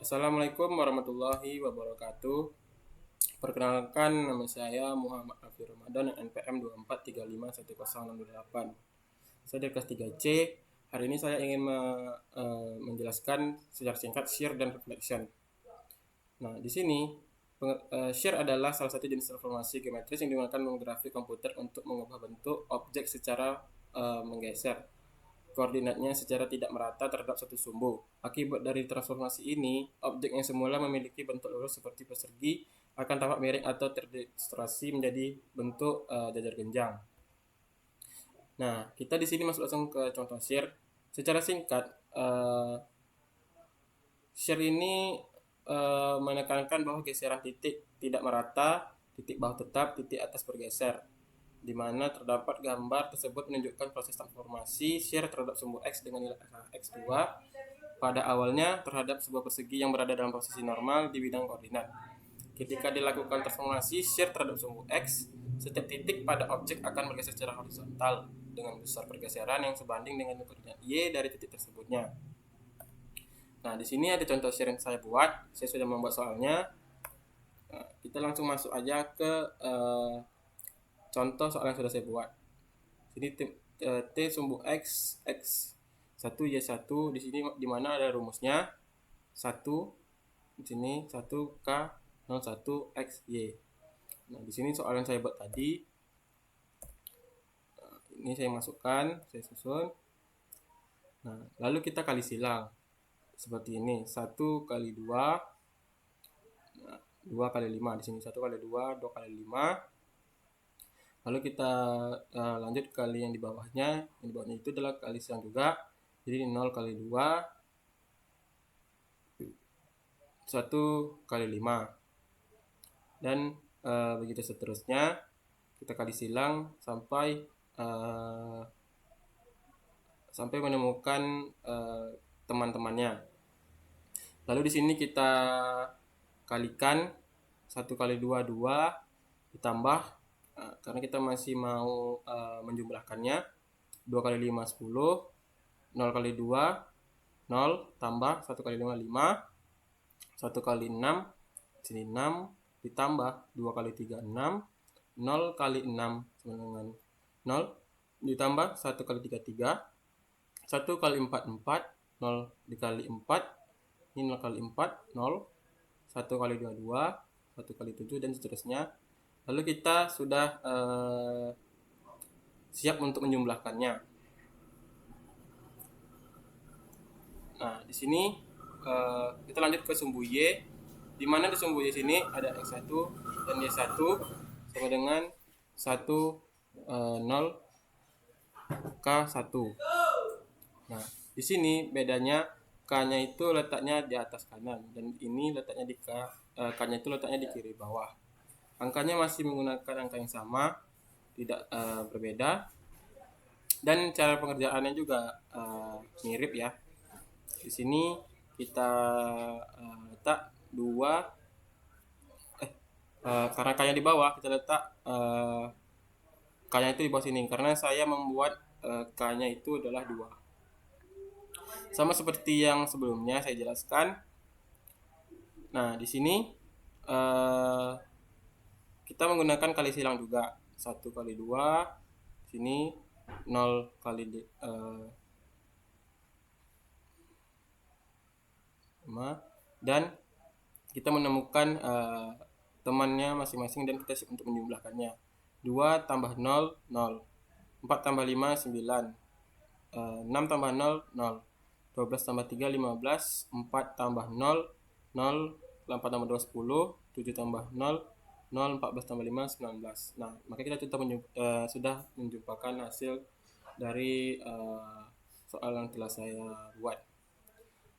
Assalamualaikum warahmatullahi wabarakatuh. Perkenalkan, nama saya Muhammad Afir Ramadan, NPM 24351068. Saya dari kelas 3C. Hari ini saya ingin menjelaskan secara singkat shear dan reflection. Nah, di sini shear adalah salah satu jenis transformasi geometris yang digunakan grafik komputer untuk mengubah bentuk objek secara menggeser koordinatnya secara tidak merata terhadap satu sumbu. Akibat dari transformasi ini, objek yang semula memiliki bentuk lurus seperti persegi akan tampak miring atau terdistorsi menjadi bentuk jajar genjang. Nah, kita di sini masuk langsung ke contoh shear. Secara singkat, shear ini menekankan bahwa geseran titik tidak merata, titik bawah tetap, titik atas bergeser, di mana terdapat gambar tersebut menunjukkan proses transformasi shear terhadap sumbu X dengan nilai X2 pada awalnya terhadap sebuah persegi yang berada dalam posisi normal di bidang koordinat. Ketika dilakukan transformasi shear terhadap sumbu X, setiap titik pada objek akan bergeser secara horizontal dengan besar pergeseran yang sebanding dengan koordinat Y dari titik tersebutnya. Nah, di sini ada contoh shear yang saya buat. Saya sudah membuat soalnya. Nah, kita langsung masuk aja ke contoh soal yang sudah saya buat. Sini T sumbu X 1 Y1 di sini di mana ada rumusnya 1 di sini 1 K 01 X Y. Nah, di sini soal yang saya buat tadi ini saya masukkan, saya susun. Nah, lalu kita kali silang seperti ini, 1 kali 2, nah, 2 kali 5 di sini, 1 kali 2, 2 kali 5. Lalu kita lanjut kali yang di bawahnya. Yang di bawahnya itu adalah kali silang juga. Jadi 0 kali 2, 1 kali 5. Dan begitu seterusnya. Kita kali silang sampai menemukan teman-temannya. Lalu di sini kita kalikan 1 kali 2, 2 ditambah karena kita masih mau menjumlahkannya 2 kali 5, 10, 0 kali 2, 0, tambah 1 kali 5, 5, 1 kali 6, sini 6, ditambah 2 kali 3, 6, 0 kali 6 sama dengan 0, ditambah 1 kali 3, 3, 1 kali 4, 4, 0 dikali 4, ini 0 kali 4, 0, 1 kali 2, 2, 1 kali 7, dan seterusnya. Lalu kita sudah siap untuk menjumlahkannya. Nah, di sini kita lanjut ke sumbu Y, di mana di sumbu Y sini ada X1 dan Y1 sama dengan 1, 0, K1. Nah, di sini bedanya K-nya itu letaknya di atas kanan dan ini letaknya di K-nya itu letaknya di kiri bawah. Angkanya masih menggunakan angka yang sama, tidak berbeda. Dan cara pengerjaannya juga mirip ya. Di sini kita letak 2 karena K-nya di bawah, kita letak K-nya itu di bawah sini karena saya membuat K-nya itu adalah 2. Sama seperti yang sebelumnya saya jelaskan. Nah, di sini kita menggunakan kali silang juga. 1 kali 2, sini 0 kali 5, dan kita menemukan temannya masing-masing dan kita siap untuk menjumlahkannya. 2 tambah 0, 0. 4 tambah 5, 9. 6 tambah 0, 0. 12 tambah 3, 15. 4 tambah 0, 0. 8 tambah 2, 10. 7 tambah 0, 0. 14 tambah 5, 19. Nah, maka kita sudah menjumpakan hasil dari soal yang telah saya buat.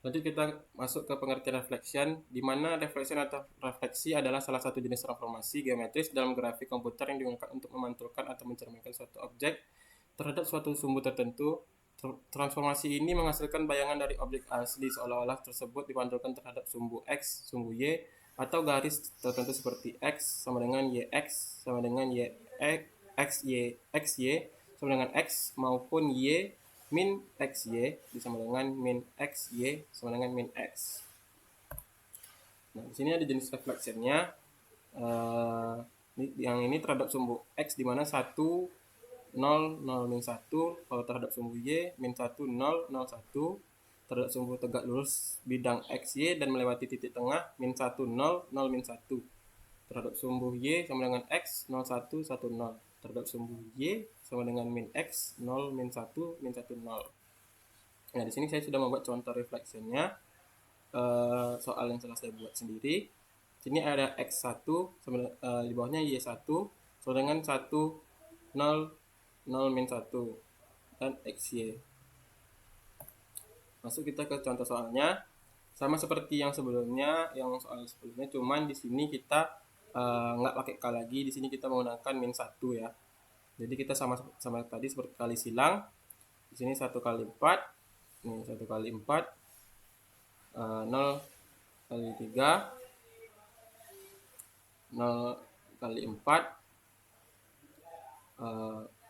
Lanjut kita masuk ke pengertian reflection, di mana reflection atau refleksi adalah salah satu jenis transformasi geometris dalam grafik komputer yang digunakan untuk memantulkan atau mencerminkan suatu objek terhadap suatu sumbu tertentu. Transformasi ini menghasilkan bayangan dari objek asli seolah-olah tersebut dipantulkan terhadap sumbu X, sumbu Y, atau garis tertentu seperti X sama dengan YX sama dengan XY sama dengan X maupun Y min XY sama dengan min XY sama dengan min X. Nah, di sini ada jenis reflectionnya. Yang ini terhadap sumbu X di mana 1, 0, 0, min 1. Kalau terhadap sumbu Y, min 1, 0, 0, 1. Terhadap sumbu tegak lurus bidang X, Y dan melewati titik tengah, min 1, 0, 0, min 1. Terhadap sumbu Y sama dengan X, 0, 1, 1, 0. Terhadap sumbu Y sama dengan min X, 0, min 1, min 1, 0. Nah, di sini saya sudah membuat contoh reflectionnya. Soal yang telah saya buat sendiri. Sini ada X1 sama, di bawahnya Y1 sama dengan 1, 0, 0, min 1 dan XY. Masuk kita ke contoh soalnya. Sama seperti yang sebelumnya, yang soal sebelumnya, cuman di sini kita nggak pakai K lagi. Di sini kita menggunakan min 1 ya. Jadi kita sama tadi seperti kali silang. Di sini 1 kali 4, ini 1 kali 4, 0 kali 3, 0 kali 4,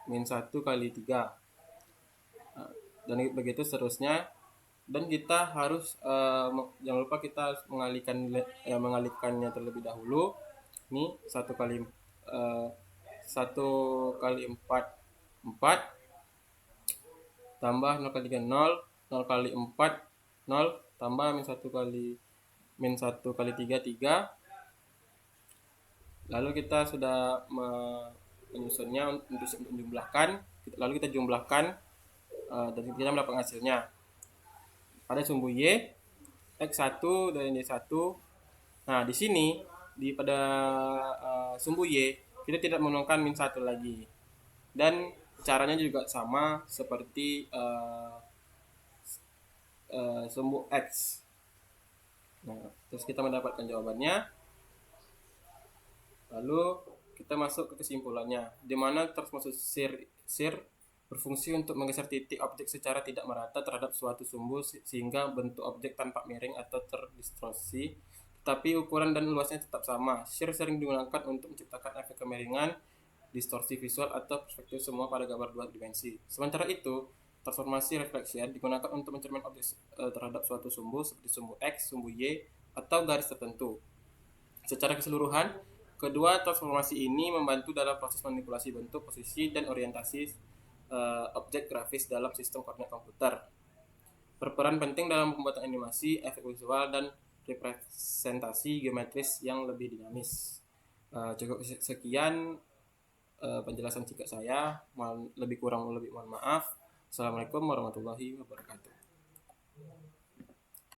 min 1 kali 3, dan begitu seterusnya. Dan kita harus jangan lupa kita harus mengalihkannya terlebih dahulu. Ini 1 kali 4, 4 tambah 0 kali 3, 0, 0 kali 4, 0 tambah min 1 kali 3, 3. Lalu kita sudah menyusunnya untuk menjumlahkan, lalu kita jumlahkan dan kita mendapatkan hasilnya. Pada sumbu Y, X1 dan Y1. Nah, di sini pada sumbu Y kita tidak menggunakan min 1 lagi. Dan caranya juga sama seperti sumbu X. Nah, terus kita mendapatkan jawabannya. Lalu kita masuk ke kesimpulannya, di mana transformasi shear berfungsi untuk menggeser titik objek secara tidak merata terhadap suatu sumbu sehingga bentuk objek tampak miring atau terdistorsi, tetapi ukuran dan luasnya tetap sama. Shear sering digunakan untuk menciptakan efek kemiringan, distorsi visual atau perspektif semua pada gambar 2 dimensi. Sementara itu, transformasi reflection digunakan untuk mencermin objek terhadap suatu sumbu seperti sumbu X, sumbu Y, atau garis tertentu. Secara keseluruhan, kedua transformasi ini membantu dalam proses manipulasi bentuk, posisi, dan orientasi objek grafis dalam sistem koordinat komputer. Berperan penting dalam pembuatan animasi, efek visual, dan representasi geometris yang lebih dinamis. Cukup sekian penjelasan singkat saya. Lebih kurang mohon maaf. Assalamualaikum warahmatullahi wabarakatuh.